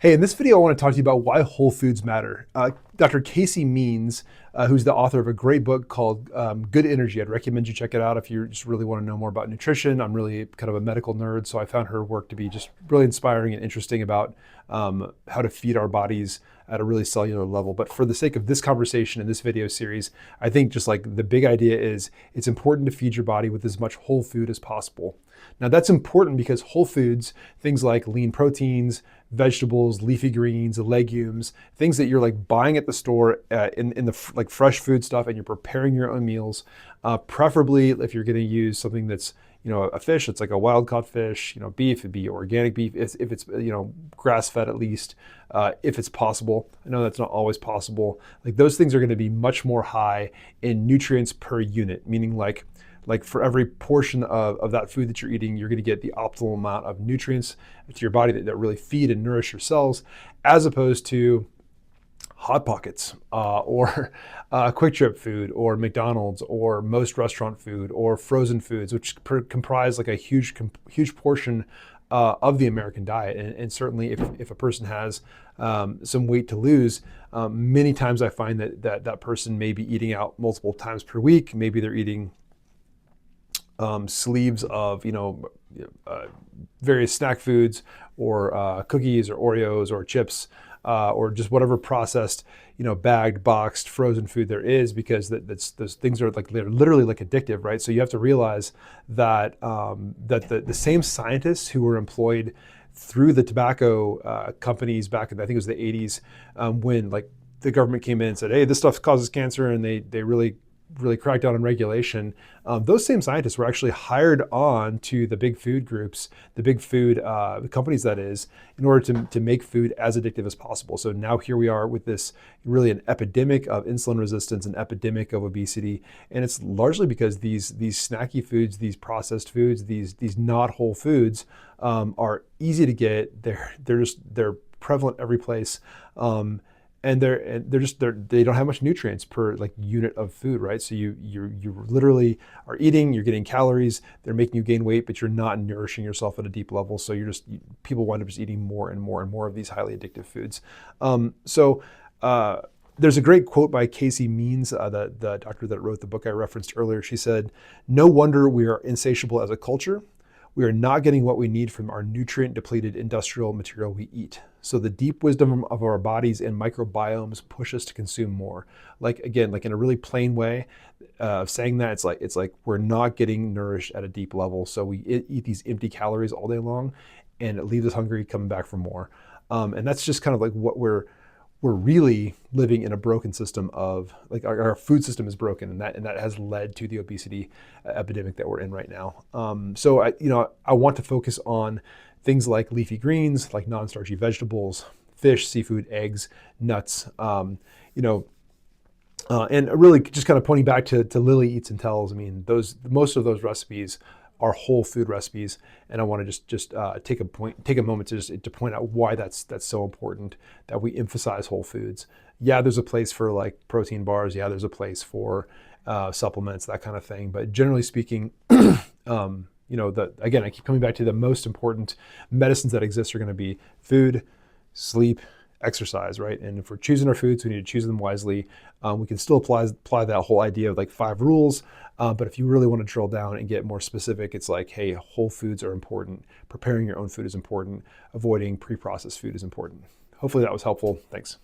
Hey, in this video, I want to talk to you about why whole foods matter. Dr. Casey Means, who's the author of a great book called Good Energy. I'd recommend you check it out if you just really want to know more about nutrition. I'm really kind of a medical nerd, so I found her work to be just really inspiring and interesting about how to feed our bodies at a really cellular level. But for the sake of this conversation in this video series, I think just like the big idea is it's important to feed your body with as much whole food as possible. Now that's important because whole foods, things like lean proteins, vegetables, leafy greens, legumes, things that you're like buying at the store in the like fresh food stuff, and you're preparing your own meals. Preferably if you're going to use something that's a fish, it's like a wild caught fish. Beef, it'd be organic beef if it's grass fed at least, if it's possible. I know that's not always possible. Like those things are going to be much more high in nutrients per unit, meaning like for every portion of that food that you're eating, you're going to get the optimal amount of nutrients to your body that really feed and nourish your cells, as opposed to Hot Pockets or Quick Trip food or McDonald's or most restaurant food or frozen foods, which comprise like a huge portion of the American diet. And certainly if a person has some weight to lose, many times I find that person may be eating out multiple times per week. Maybe they're eating sleeves of various snack foods or cookies or Oreos or chips or just whatever processed bagged, boxed, frozen food there is, because those things are they're literally like addictive, right? So you have to realize that that the same scientists who were employed through the tobacco companies back in, I think it was the 80s, when like the government came in and said, hey, this stuff causes cancer, and they really cracked down on regulation. Those same scientists were actually hired on to the big food groups, the big food companies, that is, in order to make food as addictive as possible. So now here we are with this really an epidemic of insulin resistance, an epidemic of obesity, and it's largely because these snacky foods, these processed foods, these not whole foods are easy to get. They're prevalent every place. And they don't have much nutrients per like unit of food, right? So you literally are eating, you're getting calories, they're making you gain weight, but you're not nourishing yourself at a deep level. So people wind up just eating more and more and more of these highly addictive foods. There's a great quote by Casey Means, the doctor that wrote the book I referenced earlier. She said, "No wonder we are insatiable as a culture. We are not getting what we need from our nutrient-depleted industrial material we eat. So the deep wisdom of our bodies and microbiomes push us to consume more." Like again, like in a really plain way of saying that, it's like we're not getting nourished at a deep level. So we eat these empty calories all day long, and it leaves us hungry, coming back for more. And that's just kind of like what we're really living in, a broken system of like our food system is broken, and that has led to the obesity epidemic that we're in right now. So I want to focus on things like leafy greens, like non-starchy vegetables, fish, seafood, eggs, nuts, and really just kind of pointing back to Lily Eats and Tells. I mean, most of those recipes are whole food recipes, and I want to just take a moment to point out why that's so important that we emphasize whole foods. Yeah, there's a place for like protein bars. Yeah, there's a place for supplements, that kind of thing. But generally speaking, again, I keep coming back to the most important medicines that exist are going to be food, sleep, exercise, right? And if we're choosing our foods, we need to choose them wisely. We can still apply that whole idea of like 5 rules. But if you really want to drill down and get more specific, it's like, hey, whole foods are important. Preparing your own food is important. Avoiding pre-processed food is important. Hopefully that was helpful. Thanks.